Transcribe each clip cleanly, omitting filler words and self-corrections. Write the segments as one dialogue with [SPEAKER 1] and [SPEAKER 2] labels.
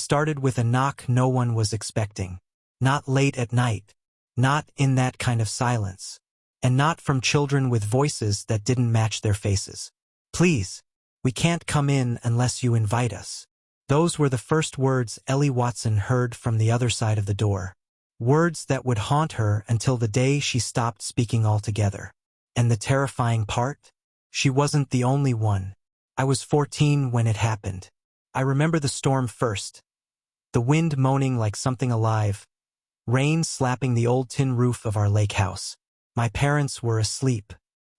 [SPEAKER 1] started with a knock no one was expecting. Not late at night. Not in that kind of silence. And not from children with voices that didn't match their faces. "Please, we can't come in unless you invite us." Those were the first words Ellie Watson heard from the other side of the door. Words that would haunt her until the day she stopped speaking altogether. And the terrifying part? She wasn't the only one. I was 14 when it happened. I remember the storm first. The wind moaning like something alive. Rain slapping the old tin roof of our lake house. My parents were asleep,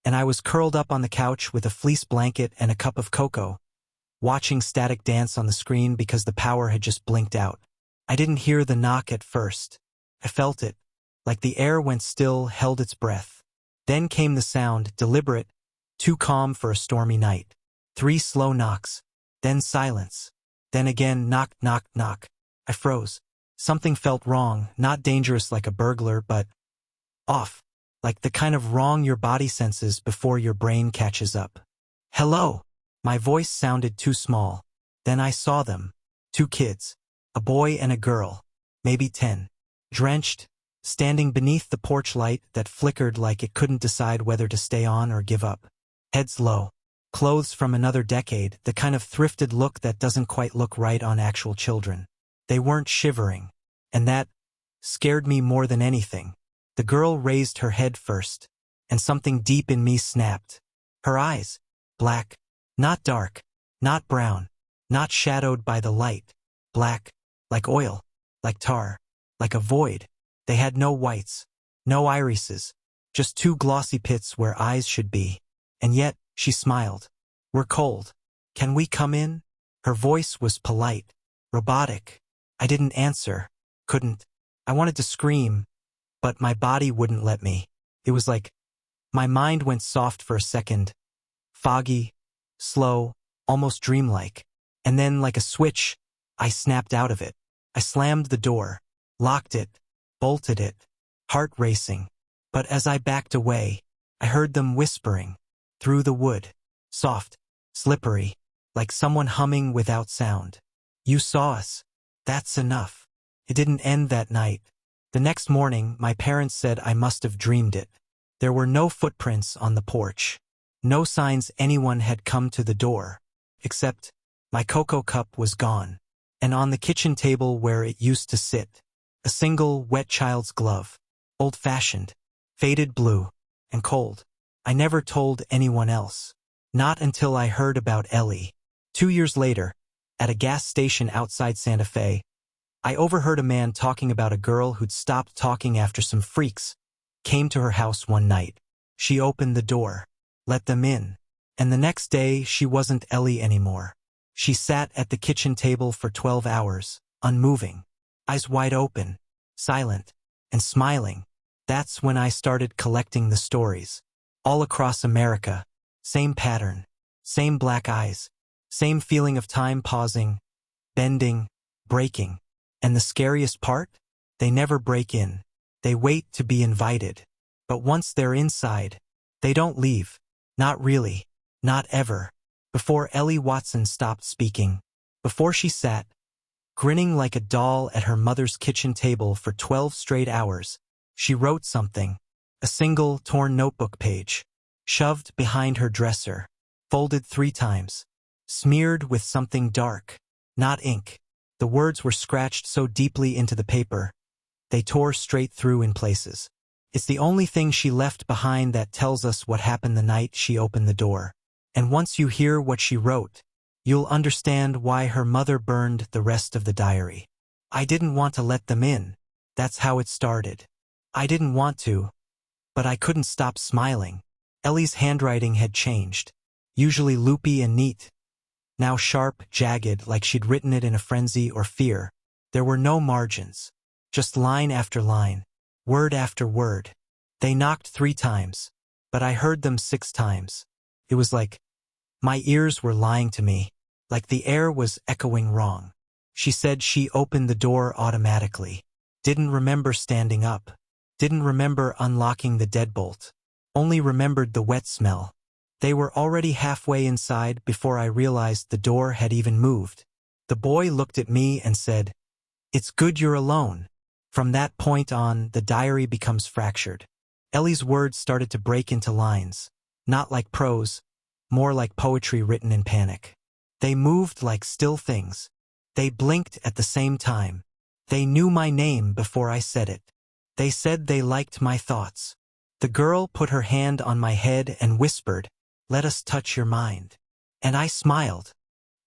[SPEAKER 1] and I was curled up on the couch with a fleece blanket and a cup of cocoa, watching static dance on the screen because the power had just blinked out. I didn't hear the knock at first. I felt it, like the air went still, held its breath. Then came the sound, deliberate, too calm for a stormy night. 3 slow knocks, then silence. Then again, knock, knock, knock. I froze. Something felt wrong, not dangerous like a burglar, but off, like the kind of wrong your body senses before your brain catches up. "Hello." My voice sounded too small. Then I saw them. 2 kids. A boy and a girl. Maybe 10. Drenched, standing beneath the porch light that flickered like it couldn't decide whether to stay on or give up. Heads low. Clothes from another decade, the kind of thrifted look that doesn't quite look right on actual children. They weren't shivering. And that scared me more than anything. The girl raised her head first, and something deep in me snapped. Her eyes. Black. Not dark. Not brown. Not shadowed by the light. Black. Like oil. Like tar. Like a void. They had no whites. No irises. Just 2 glossy pits where eyes should be. And yet, she smiled. "We're cold. Can we come in?" Her voice was polite. Robotic. I didn't answer. Couldn't. I wanted to scream, but my body wouldn't let me. It was like my mind went soft for a second. Foggy. Slow. Almost dreamlike. And then, like a switch, I snapped out of it. I slammed the door. Locked it. Bolted it. Heart racing. But as I backed away, I heard them whispering. Through the wood. Soft. Slippery. Like someone humming without sound. "You saw us. That's enough." It didn't end that night. The next morning, my parents said I must have dreamed it. There were no footprints on the porch. No signs anyone had come to the door. Except, my cocoa cup was gone. And on the kitchen table where it used to sit, a single wet child's glove. Old-fashioned. Faded blue. And cold. I never told anyone else. Not until I heard about Ellie. 2 years later, at a gas station outside Santa Fe, I overheard a man talking about a girl who'd stopped talking after some freaks came to her house one night. She opened the door, let them in, and the next day she wasn't Ellie anymore. She sat at the kitchen table for 12 hours, unmoving, eyes wide open, silent, and smiling. That's when I started collecting the stories. All across America, same pattern, same black eyes, same feeling of time pausing, bending, breaking. And the scariest part? They never break in. They wait to be invited. But once they're inside, they don't leave. Not really. Not ever. Before Ellie Watson stopped speaking. Before she sat, grinning like a doll at her mother's kitchen table for 12 straight hours, she wrote something. A single, torn notebook page. Shoved behind her dresser. Folded 3 times. Smeared with something dark. Not ink. The words were scratched so deeply into the paper, they tore straight through in places. It's the only thing she left behind that tells us what happened the night she opened the door. And once you hear what she wrote, you'll understand why her mother burned the rest of the diary. "I didn't want to let them in. That's how it started. I didn't want to, but I couldn't stop smiling." Ellie's handwriting had changed. Usually loopy and neat. Now sharp, jagged, like she'd written it in a frenzy or fear. There were no margins. Just line after line. Word after word. They knocked 3 times. But I heard them 6 times. It was like my ears were lying to me. Like the air was echoing wrong. She said she opened the door automatically. Didn't remember standing up. Didn't remember unlocking the deadbolt. Only remembered the wet smell. They were already halfway inside before I realized the door had even moved. The boy looked at me and said, "It's good you're alone." From that point on, the diary becomes fractured. Ellie's words started to break into lines, not like prose, more like poetry written in panic. They moved like still things. They blinked at the same time. They knew my name before I said it. They said they liked my thoughts. The girl put her hand on my head and whispered, "Let us touch your mind." And I smiled.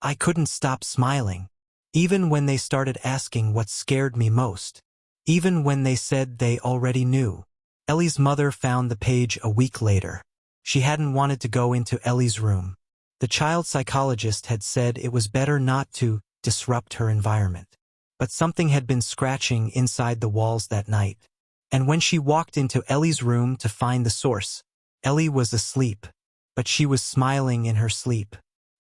[SPEAKER 1] I couldn't stop smiling, even when they started asking what scared me most, even when they said they already knew. Ellie's mother found the page a week later. She hadn't wanted to go into Ellie's room. The child psychologist had said it was better not to disrupt her environment. But something had been scratching inside the walls that night. And when she walked into Ellie's room to find the source, Ellie was asleep, but she was smiling in her sleep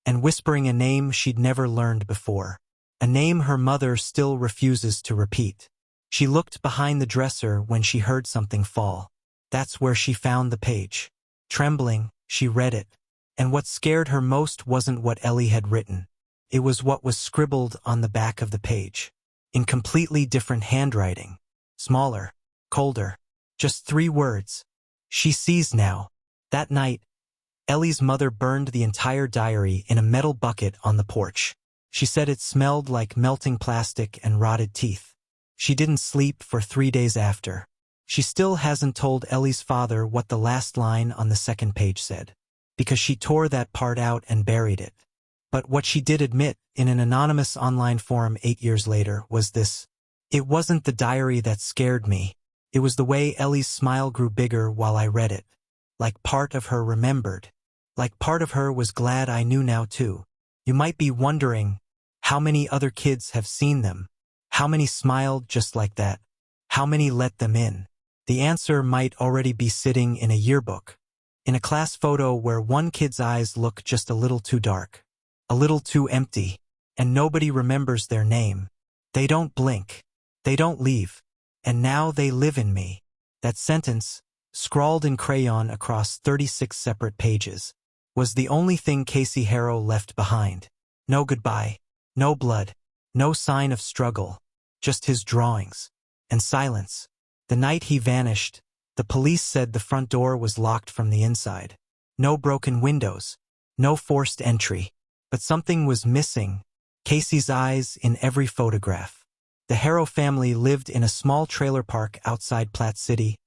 [SPEAKER 1] and whispering a name she'd never learned before, a name her mother still refuses to repeat. She looked behind the dresser when she heard something fall. That's where she found the page. Trembling, she read it. And what scared her most wasn't what Ellie had written. It was what was scribbled on the back of the page, in completely different handwriting. Smaller, colder, just 3 words. "She sees now." That night, Ellie's mother burned the entire diary in a metal bucket on the porch. She said it smelled like melting plastic and rotted teeth. She didn't sleep for 3 days after. She still hasn't told Ellie's father what the last line on the second page said, because she tore that part out and buried it. But what she did admit, in an anonymous online forum 8 years later, was this: "It wasn't the diary that scared me. It was the way Ellie's smile grew bigger while I read it. Like part of her remembered. Like part of her was glad I knew now too." You might be wondering, how many other kids have seen them? How many smiled just like that? How many let them in? The answer might already be sitting in a yearbook, in a class photo where one kid's eyes look just a little too dark, a little too empty, and nobody remembers their name. They don't blink. They don't leave. And now they live in me. That sentence, scrawled in crayon across 36 separate pages, was the only thing Casey Harrow left behind. No goodbye, no blood, no sign of struggle, just his drawings and silence. The night he vanished, the police said the front door was locked from the inside. No broken windows, no forced entry. But something was missing. Casey's eyes in every photograph. The Harrow family lived in a small trailer park outside Platte City,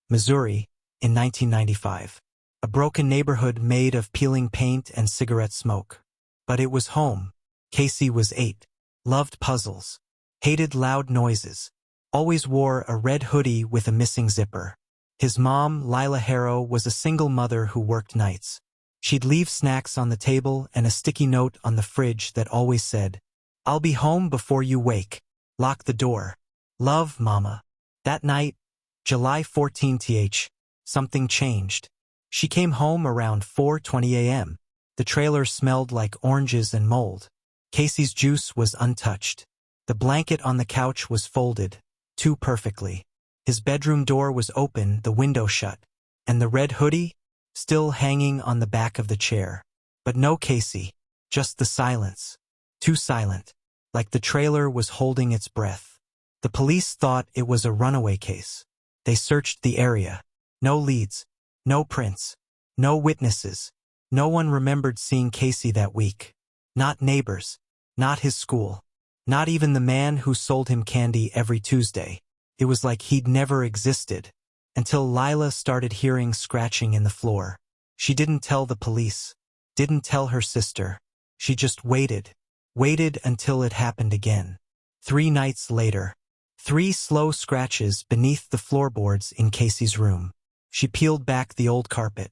[SPEAKER 1] Missouri, in 1995. A broken neighborhood made of peeling paint and cigarette smoke. But it was home. Casey was 8. Loved puzzles. Hated loud noises. Always wore a red hoodie with a missing zipper. His mom, Lila Harrow, was a single mother who worked nights. She'd leave snacks on the table and a sticky note on the fridge that always said, "I'll be home before you wake. Lock the door. Love, Mama." That night, July 14th, something changed. She came home around 4:20 a.m. The trailer smelled like oranges and mold. Casey's juice was untouched. The blanket on the couch was folded, too perfectly. His bedroom door was open, the window shut, and the red hoodie still hanging on the back of the chair. But no Casey, just the silence. Too silent, like the trailer was holding its breath. The police thought it was a runaway case. They searched the area. No leads, no prints, no witnesses. No one remembered seeing Casey that week. Not neighbors, not his school, not even the man who sold him candy every Tuesday. It was like he'd never existed. Until Lila started hearing scratching in the floor. She didn't tell the police, didn't tell her sister. She just waited until it happened again. 3 nights later. 3 slow scratches beneath the floorboards in Casey's room. She peeled back the old carpet,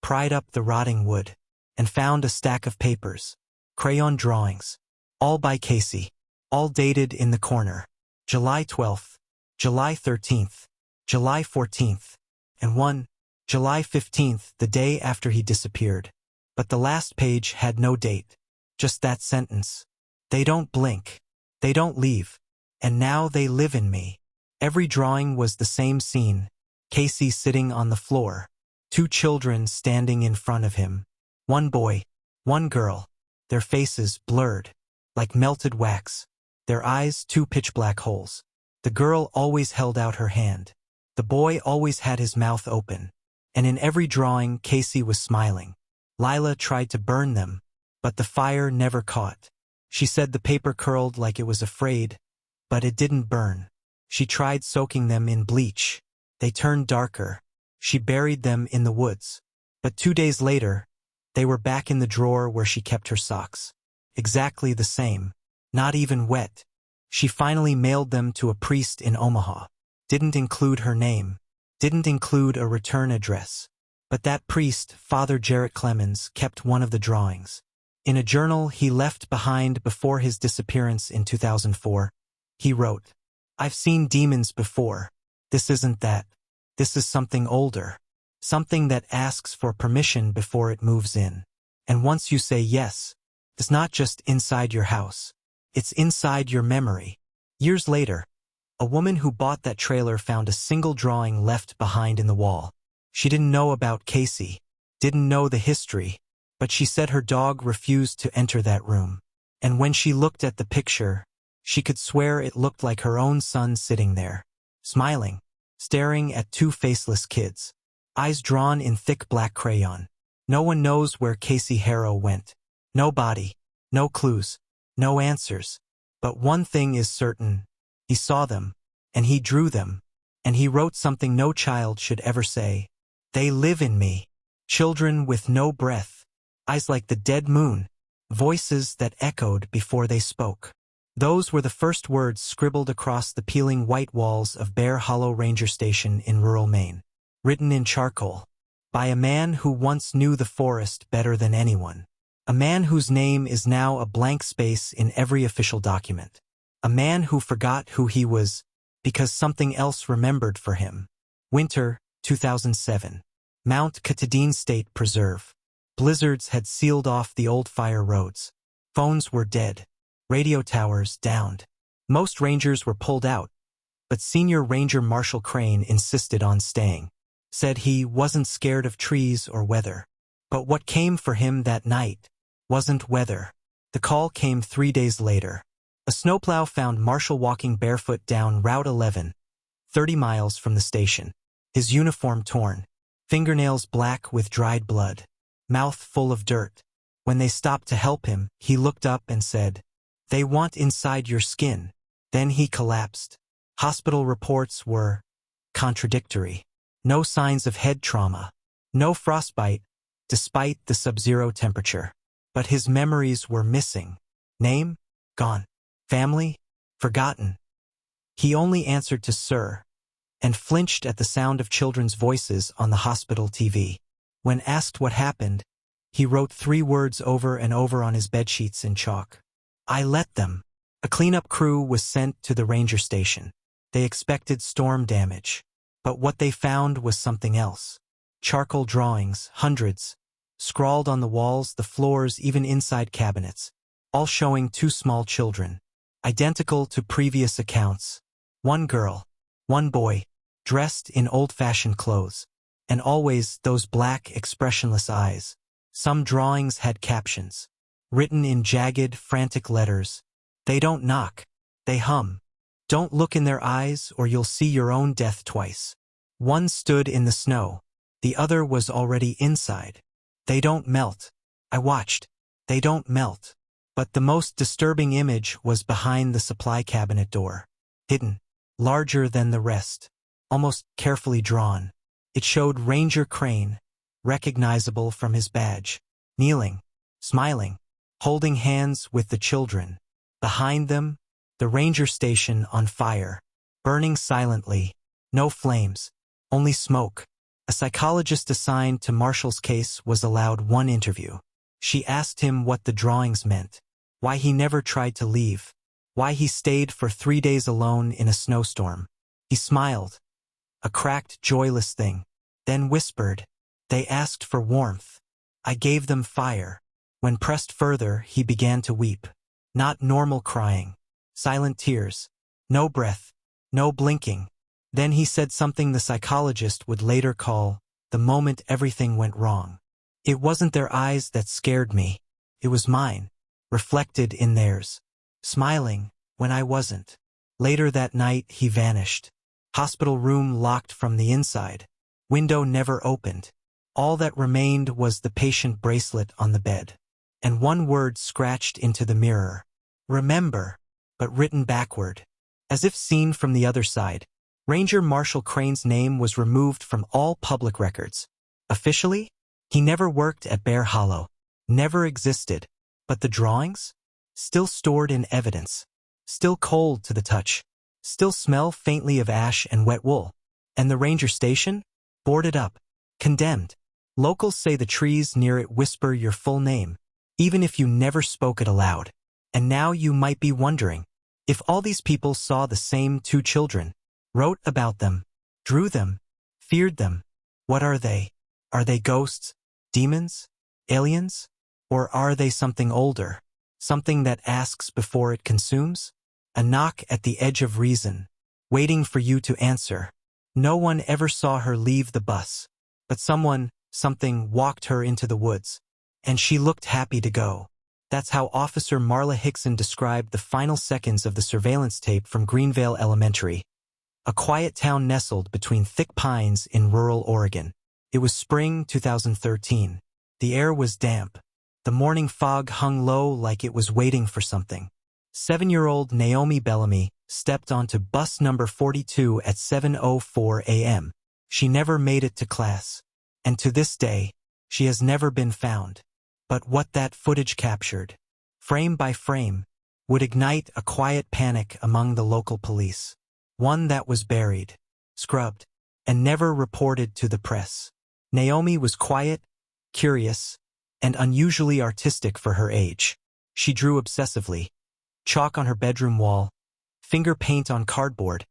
[SPEAKER 1] pried up the rotting wood, and found a stack of papers, crayon drawings, all by Casey, all dated in the corner. July 12th, July 13th, July 14th, and one, July 15th, the day after he disappeared. But the last page had no date, just that sentence. "They don't blink. They don't leave. And now they live in me." Every drawing was the same scene. Casey sitting on the floor. 2 children standing in front of him. 1 boy, 1 girl. Their faces blurred, like melted wax. Their eyes, two pitch-black holes. The girl always held out her hand. The boy always had his mouth open. And in every drawing, Casey was smiling. Lila tried to burn them, but the fire never caught. She said the paper curled like it was afraid, but it didn't burn. She tried soaking them in bleach. They turned darker. She buried them in the woods. But 2 days later, they were back in the drawer where she kept her socks. Exactly the same. Not even wet. She finally mailed them to a priest in Omaha. Didn't include her name. Didn't include a return address. But that priest, Father Jarrett Clemens, kept one of the drawings. In a journal he left behind before his disappearance in 2004, he wrote, "I've seen demons before. This isn't that. This is something older. Something that asks for permission before it moves in. And once you say yes, it's not just inside your house. It's inside your memory." Years later, a woman who bought that trailer found a single drawing left behind in the wall. She didn't know about Casey, didn't know the history, but she said her dog refused to enter that room. And when she looked at the picture, she could swear it looked like her own son sitting there, smiling, staring at two faceless kids, eyes drawn in thick black crayon. No one knows where Casey Harrow went. No body, no clues, no answers. But one thing is certain. He saw them, and he drew them, and he wrote something no child should ever say. They live in me. Children with no breath, eyes like the dead moon, voices that echoed before they spoke. Those were the first words scribbled across the peeling white walls of Bear Hollow Ranger Station in rural Maine, written in charcoal, by a man who once knew the forest better than anyone. A man whose name is now a blank space in every official document. A man who forgot who he was because something else remembered for him. Winter, 2007. Mount Katahdin State Preserve. Blizzards had sealed off the old fire roads. Phones were dead. Radio towers downed. Most rangers were pulled out, but Senior Ranger Marshall Crane insisted on staying. Said he wasn't scared of trees or weather. But what came for him that night wasn't weather. The call came 3 days later. A snowplow found Marshall walking barefoot down Route 11, 30 miles from the station. His uniform torn, fingernails black with dried blood, mouth full of dirt. When they stopped to help him, he looked up and said, "They want inside your skin." Then he collapsed. Hospital reports were contradictory. No signs of head trauma. No frostbite, despite the sub-zero temperature. But his memories were missing. Name? Gone. Family? Forgotten. He only answered to "Sir," and flinched at the sound of children's voices on the hospital TV. When asked what happened, he wrote 3 words over and over on his bedsheets in chalk. "I let them." A cleanup crew was sent to the ranger station. They expected storm damage, but what they found was something else. Charcoal drawings, hundreds, scrawled on the walls, the floors, even inside cabinets, all showing 2 small children, identical to previous accounts. 1 girl, 1 boy, dressed in old-fashioned clothes, and always those black, expressionless eyes. Some drawings had captions, written in jagged, frantic letters. "They don't knock, they hum. Don't look in their eyes or you'll see your own death twice." One stood in the snow, the other was already inside. "They don't melt." I watched. They don't melt. But the most disturbing image was behind the supply cabinet door. Hidden, larger than the rest, almost carefully drawn. It showed Ranger Crane, recognizable from his badge, kneeling, smiling, holding hands with the children. Behind them, the ranger station on fire, burning silently, no flames, only smoke. A psychologist assigned to Marshall's case was allowed 1 interview. She asked him what the drawings meant, why he never tried to leave, why he stayed for 3 days alone in a snowstorm. He smiled, a cracked, joyless thing, then whispered, "They asked for warmth. I gave them fire." When pressed further, he began to weep. Not normal crying, silent tears, no breath, no blinking. Then he said something the psychologist would later call the moment everything went wrong. "It wasn't their eyes that scared me. It was mine, reflected in theirs." smiling when I wasn't. Later that night, he vanished. Hospital room locked from the inside. Window never opened. All that remained was the patient bracelet on the bed. And one word scratched into the mirror. Remember, but written backward. As if seen from the other side, Ranger Marshall Crane's name was removed from all public records. Officially, he never worked at Bear Hollow, never existed, but the drawings? Still stored in evidence, still cold to the touch, still smell faintly of ash and wet wool. And the ranger station? Boarded up, condemned. Locals say the trees near it whisper your full name, even if you never spoke it aloud. And now you might be wondering, if all these people saw the same two children, wrote about them, drew them, feared them, what are they? Are they ghosts, demons, aliens? Or are they something older, something that asks before it consumes? A knock at the edge of reason, waiting for you to answer. No one ever saw her leave the bus, but something walked her into the woods, and she looked happy to go. That's how Officer Marla Hickson described the final seconds of the surveillance tape from Greenvale Elementary, a quiet town nestled between thick pines in rural Oregon. It was spring 2013. The air was damp. The morning fog hung low like it was waiting for something. 7-year-old Naomi Bellamy stepped onto bus number 42 at 7:04 a.m. She never made it to class, and to this day, she has never been found. But what that footage captured, frame by frame, would ignite a quiet panic among the local police. One that was buried, scrubbed, and never reported to the press. Naomi was quiet, curious, and unusually artistic for her age. She drew obsessively, chalk on her bedroom wall, finger paint on cardboard,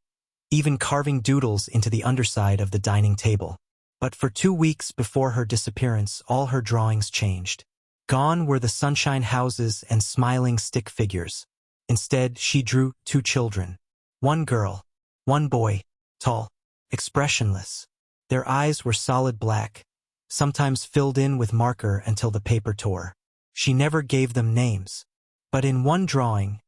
[SPEAKER 1] even carving doodles into the underside of the dining table. But for 2 weeks before her disappearance, all her drawings changed. Gone were the sunshine houses and smiling stick figures. Instead, she drew 2 children. One girl, one boy, tall, expressionless. Their eyes were solid black, sometimes filled in with marker until the paper tore. She never gave them names. But in one drawing,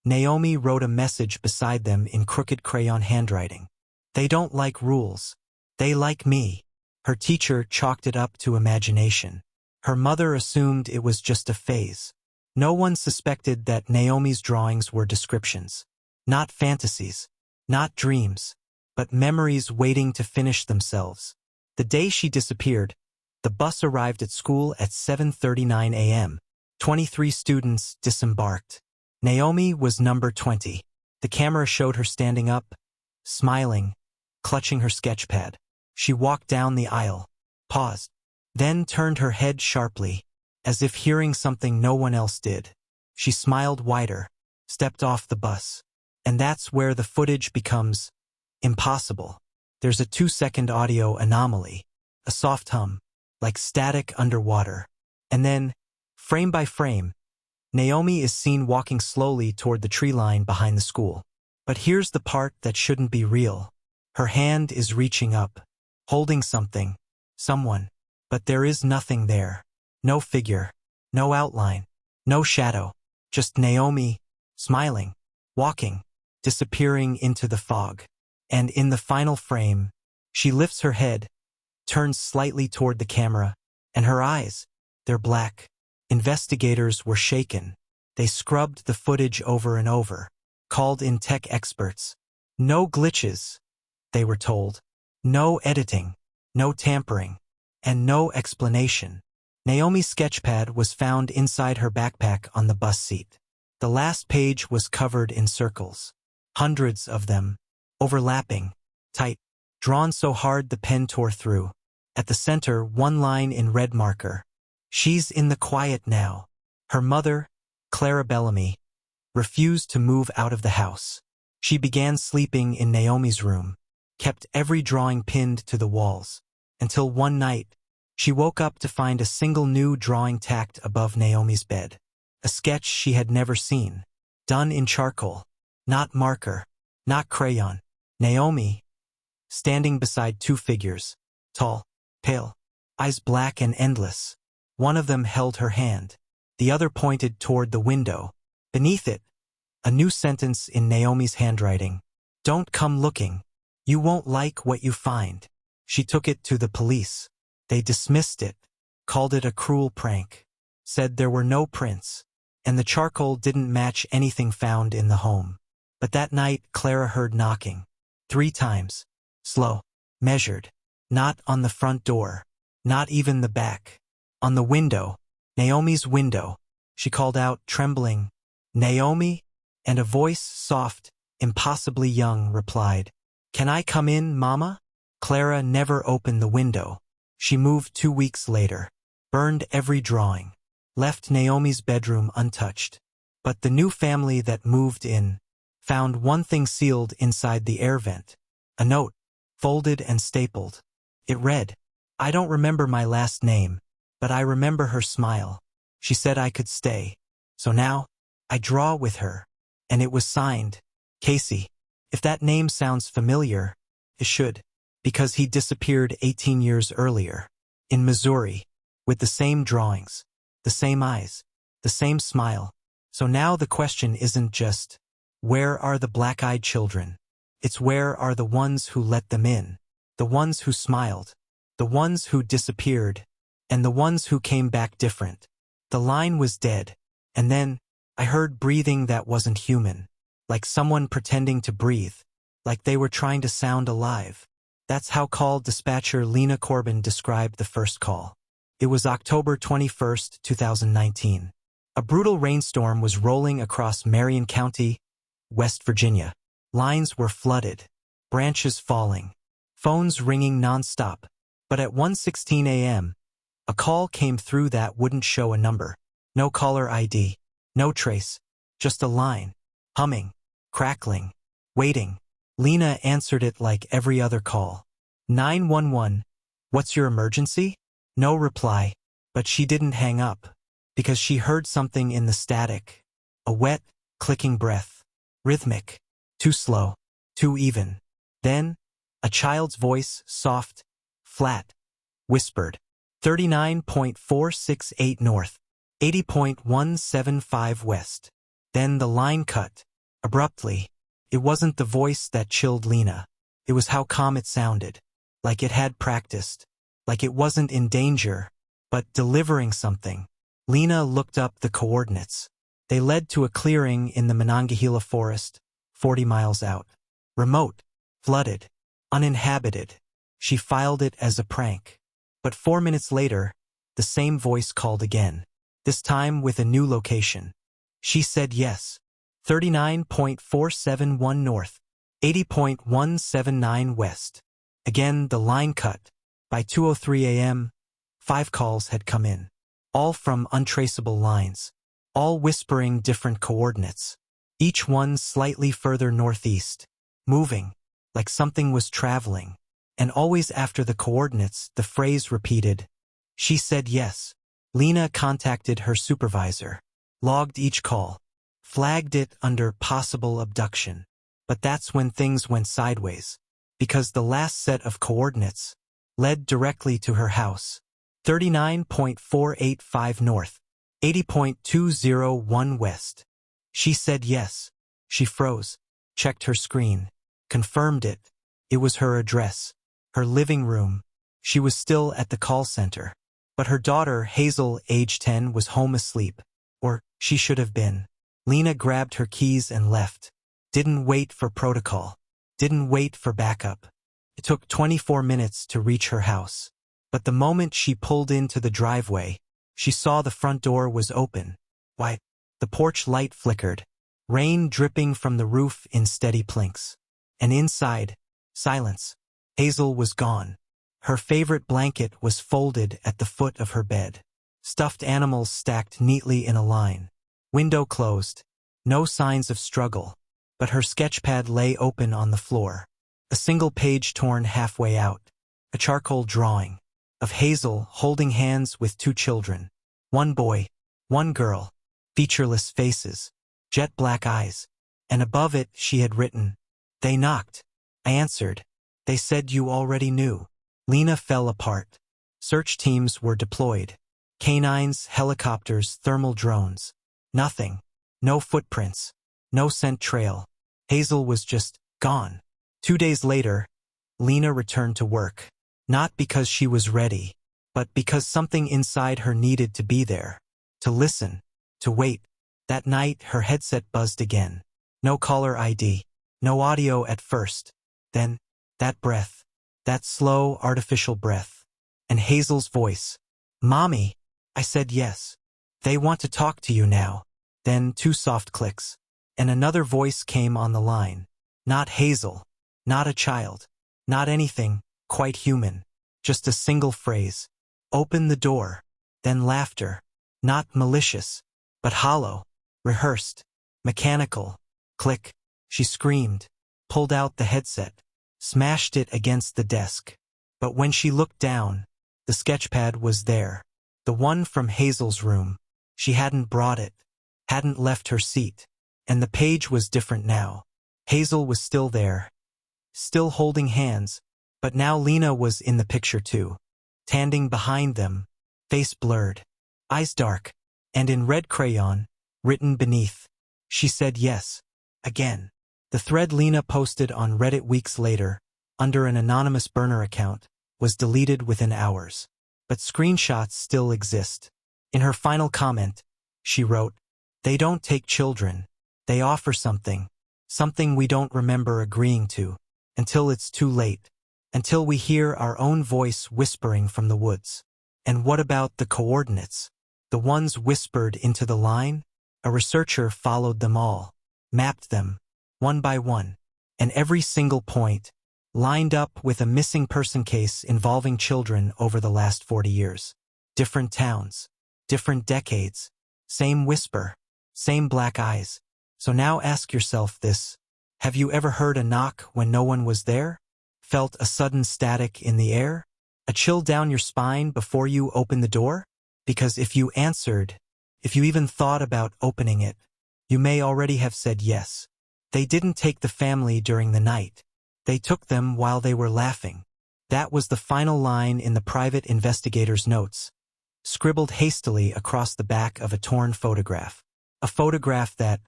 [SPEAKER 1] Naomi wrote a message beside them in crooked crayon handwriting. They don't like rules. They like me. Her teacher chalked it up to imagination. Her mother assumed it was just a phase. No one suspected that Naomi's drawings were descriptions. Not fantasies, not dreams, but memories waiting to finish themselves. The day she disappeared, the bus arrived at school at 7:39 a.m. 23 students disembarked. Naomi was number 20. The camera showed her standing up, smiling, clutching her sketch pad. She walked down the aisle, paused, then turned her head sharply, as if hearing something no one else did. She smiled wider, stepped off the bus. And that's where the footage becomes impossible. There's a 2-second audio anomaly, a soft hum, like static underwater. And then, frame by frame, Naomi is seen walking slowly toward the tree line behind the school. But here's the part that shouldn't be real. Her hand is reaching up, holding something, someone. But there is nothing there. No figure, no outline, no shadow. Just Naomi, smiling, walking, disappearing into the fog. And in the final frame, she lifts her head, turns slightly toward the camera, and her eyes, they're black. Investigators were shaken. They scrubbed the footage over and over, called in tech experts. No glitches, they were told. No editing, no tampering, and no explanation. Naomi's sketchpad was found inside her backpack on the bus seat. The last page was covered in circles. Hundreds of them, overlapping, tight, drawn so hard the pen tore through. At the center, one line in red marker. She's in the quiet now. Her mother, Clara Bellamy, refused to move out of the house. She began sleeping in Naomi's room, kept every drawing pinned to the walls, until one night, she woke up to find a single new drawing tacked above Naomi's bed. A sketch she had never seen, done in charcoal, not marker, not crayon. Naomi, standing beside 2 figures, tall, pale, eyes black and endless. One of them held her hand. The other pointed toward the window. Beneath it, A new sentence in Naomi's handwriting. Don't come looking. You won't like what you find. She took it to the police. They dismissed it, called it a cruel prank, said there were no prints, and the charcoal didn't match anything found in the home. But that night, Clara heard knocking. 3 times. Slow. Measured. Not on the front door. Not even the back. On the window. Naomi's window. She called out, trembling, "Naomi?" And a voice, soft, impossibly young, replied, "Can I come in, Mama?" Clara never opened the window. She moved 2 weeks later. Burned every drawing. Left Naomi's bedroom untouched. But the new family that moved in found one thing sealed inside the air vent. A note, folded and stapled. It read, "I don't remember my last name, but I remember her smile. She said I could stay. So now, I draw with her." And it was signed, Casey. If that name sounds familiar, it should, because he disappeared 18 years earlier, in Missouri, with the same drawings, the same eyes, the same smile. So now the question isn't just, where are the black-eyed children? It's where are the ones who let them in, the ones who smiled, the ones who disappeared, and the ones who came back different. The line was dead, and then I heard breathing that wasn't human, like someone pretending to breathe, like they were trying to sound alive. That's how call dispatcher Lena Corbin described the first call. It was October 21, 2019. A brutal rainstorm was rolling across Marion County, West Virginia. Lines were flooded, branches falling, phones ringing nonstop. But at 1:16 a.m., a call came through that wouldn't show a number. No caller ID, no trace, just a line, humming, crackling, waiting. Lena answered it like every other call. 911, what's your emergency? No reply, but she didn't hang up, because she heard something in the static. A wet, clicking breath. Rhythmic. Too slow. Too even. Then, a child's voice, soft, flat, whispered, 39.468 north, 80.175 west. Then the line cut, abruptly. It wasn't the voice that chilled Lena. It was how calm it sounded. Like it had practiced. Like it wasn't in danger, but delivering something. Lena looked up the coordinates. They led to a clearing in the Monongahela forest, 40 miles out. Remote, flooded, uninhabited. She filed it as a prank. But 4 minutes later, the same voice called again. This time with a new location. She said yes. 39.471 north, 80.179 west. Again, the line cut. By 2:03 a.m., 5 calls had come in. All from untraceable lines. All whispering different coordinates. Each one slightly further northeast. Moving, like something was traveling. And always after the coordinates, the phrase repeated. She said yes. Lena contacted her supervisor. Logged each call. Flagged it under possible abduction. But that's when things went sideways. Because the last set of coordinates led directly to her house. 39.485 north, 80.201 west. She said yes. She froze, checked her screen, confirmed it. It was her address, her living room. She was still at the call center. But her daughter, Hazel, age 10, was home asleep. Or she should have been. Lena grabbed her keys and left. Didn't wait for protocol. Didn't wait for backup. It took 24 minutes to reach her house. But the moment she pulled into the driveway, she saw the front door was open. Why, the porch light flickered, rain dripping from the roof in steady plinks. And inside, silence. Hazel was gone. Her favorite blanket was folded at the foot of her bed. Stuffed animals stacked neatly in a line. Window closed. No signs of struggle. But her sketchpad lay open on the floor. A single page torn halfway out. A charcoal drawing of Hazel holding hands with 2 children. 1 boy, 1 girl. Featureless faces. Jet black eyes. And above it she had written, "They knocked. I answered. They said you already knew." Lena fell apart. Search teams were deployed. Canines, helicopters, thermal drones. Nothing. No footprints. No scent trail. Hazel was just gone. 2 days later, Lena returned to work. Not because she was ready, but because something inside her needed to be there. To listen. To wait. That night, her headset buzzed again. No caller ID. No audio at first. Then, that breath. That slow, artificial breath. And Hazel's voice. "Mommy." I said yes. "They want to talk to you now." Then 2 soft clicks. And another voice came on the line. Not Hazel. Not a child. Not anything quite human. Just a single phrase. "Open the door." Then laughter. Not malicious, but hollow. Rehearsed. Mechanical. Click. She screamed. Pulled out the headset. Smashed it against the desk. But when she looked down, the sketchpad was there. The one from Hazel's room. She hadn't brought it. Hadn't left her seat. And the page was different now. Hazel was still there. Still holding hands. But now Lena was in the picture too. Standing behind them. Face blurred. Eyes dark. And in red crayon, written beneath. She said yes. Again. The thread Lena posted on Reddit weeks later, under an anonymous burner account, was deleted within hours. But screenshots still exist. In her final comment, she wrote, "They don't take children. They offer something. Something we don't remember agreeing to. Until it's too late. Until we hear our own voice whispering from the woods." And what about the coordinates? The ones whispered into the line? A researcher followed them all. Mapped them. One by one. And every single point lined up with a missing person case involving children over the last 40 years. Different towns. Different decades. Same whisper. Same black eyes. So now ask yourself this. Have you ever heard a knock when no one was there? Felt a sudden static in the air? A chill down your spine before you opened the door? Because if you answered, if you even thought about opening it, you may already have said yes. They didn't take the family during the night. They took them while they were laughing. That was the final line in the private investigator's notes, scribbled hastily across the back of a torn photograph. A photograph that,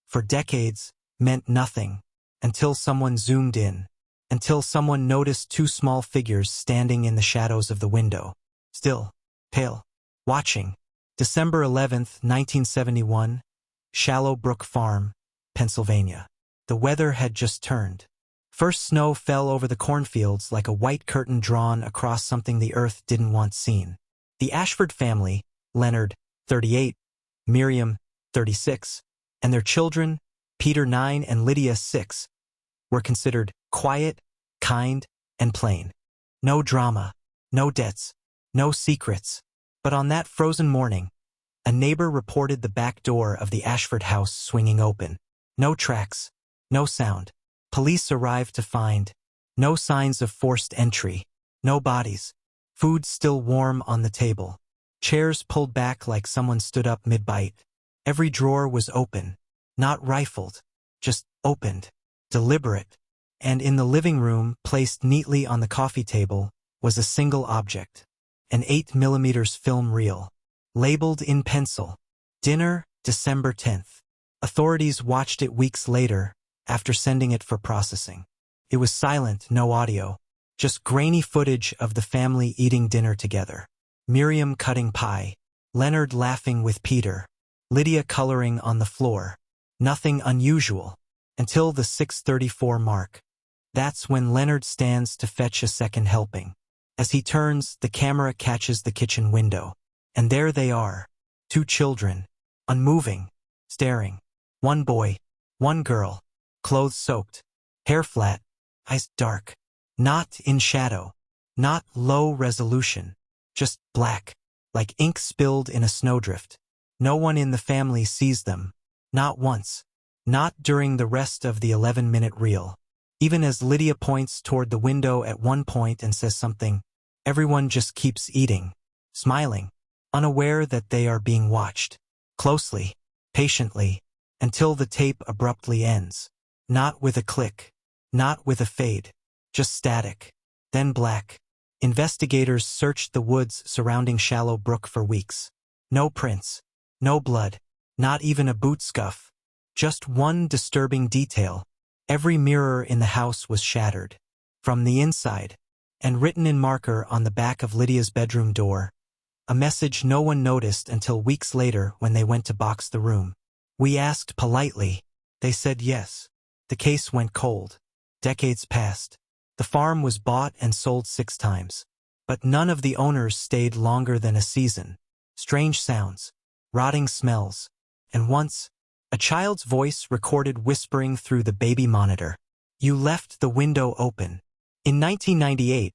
[SPEAKER 1] for decades, meant nothing, until someone zoomed in, until someone noticed 2 small figures standing in the shadows of the window, still, pale, watching. December 11th, 1971, Shallow Brook Farm, Pennsylvania. The weather had just turned. First snow fell over the cornfields like a white curtain drawn across something the earth didn't want seen. The Ashford family, Leonard, 38, Miriam, 36, and their children, Peter, 9, and Lydia, 6, were considered quiet, kind, and plain. No drama, no debts, no secrets. But on that frozen morning, a neighbor reported the back door of the Ashford house swinging open. No tracks, no sound. Police arrived to find no signs of forced entry, no bodies, food still warm on the table, chairs pulled back like someone stood up mid-bite. Every drawer was open, not rifled, just opened, deliberate. And in the living room, placed neatly on the coffee table, was a single object, an 8mm film reel, labeled in pencil, "Dinner, December 10th. Authorities watched it weeks later, after sending it for processing. It was silent, no audio, just grainy footage of the family eating dinner together. Miriam cutting pie, Leonard laughing with Peter, Lydia coloring on the floor. Nothing unusual, until the 6:34 mark. That's when Leonard stands to fetch a second helping. As he turns, the camera catches the kitchen window. And there they are, 2 children, unmoving, staring. One boy, one girl, clothes soaked, hair flat, eyes dark. Not in shadow, not low resolution, just black, like ink spilled in a snowdrift. No one in the family sees them, not once, not during the rest of the 11-minute reel. Even as Lydia points toward the window at one point and says something, everyone just keeps eating, smiling, unaware that they are being watched, closely, patiently, until the tape abruptly ends. Not with a click, not with a fade, just static, then black. Investigators searched the woods surrounding Shallow Brook for weeks. No prints, no blood, not even a boot scuff. Just one disturbing detail. Every mirror in the house was shattered. From the inside, and written in marker on the back of Lydia's bedroom door, a message no one noticed until weeks later when they went to box the room. We asked politely. They said yes. The case went cold. Decades passed. The farm was bought and sold 6 times. But none of the owners stayed longer than a season. Strange sounds, rotting smells, and once, a child's voice recorded whispering through the baby monitor. You left the window open. In 1998,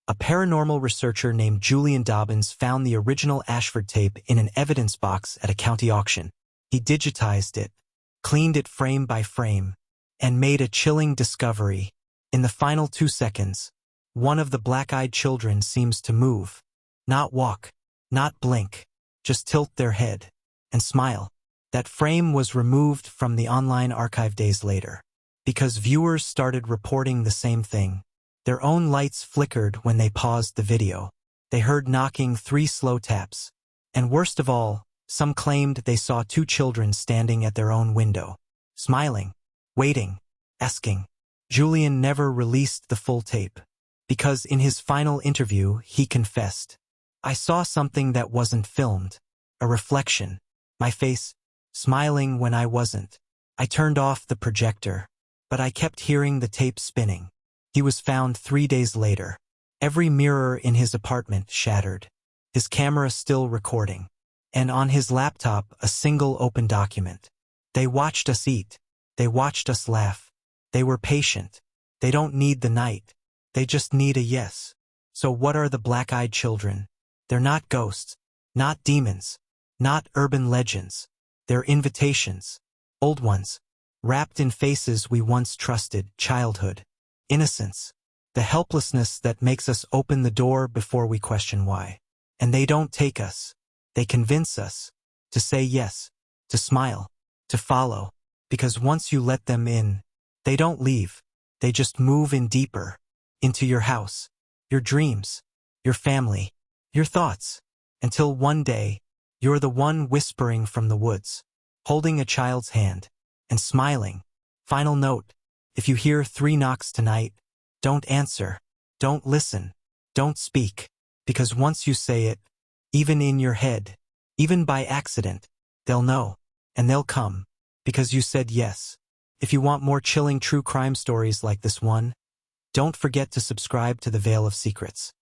[SPEAKER 1] a paranormal researcher named Julian Dobbins found the original Ashford tape in an evidence box at a county auction. He digitized it, cleaned it frame by frame, and made a chilling discovery. In the final 2 seconds, one of the black-eyed children seems to move. Not walk, not blink, just tilt their head and smile. That frame was removed from the online archive days later, because viewers started reporting the same thing. Their own lights flickered when they paused the video. They heard knocking 3 slow taps. And worst of all, some claimed they saw 2 children standing at their own window, smiling, waiting, asking. Julian never released the full tape, because in his final interview he confessed, "I saw something that wasn't filmed, a reflection, my face, smiling when I wasn't. I turned off the projector, but I kept hearing the tape spinning." He was found 3 days later. Every mirror in his apartment shattered. His camera still recording. And on his laptop, a single open document. They watched us eat. They watched us laugh. They were patient. They don't need the night. They just need a yes. So what are the black-eyed children? They're not ghosts. Not demons. Not urban legends. They're invitations. Old ones. Wrapped in faces we once trusted. Childhood. Innocence. The helplessness that makes us open the door before we question why. And they don't take us. They convince us to say yes, to smile, to follow. Because once you let them in, they don't leave. They just move in deeper. Into your house, your dreams, your family, your thoughts. Until one day, you're the one whispering from the woods, holding a child's hand, and smiling. Final note. If you hear 3 knocks tonight, don't answer, don't listen, don't speak, because once you say it, even in your head, even by accident, they'll know, and they'll come, because you said yes. If you want more chilling true crime stories like this one, don't forget to subscribe to the Veil of Secrets.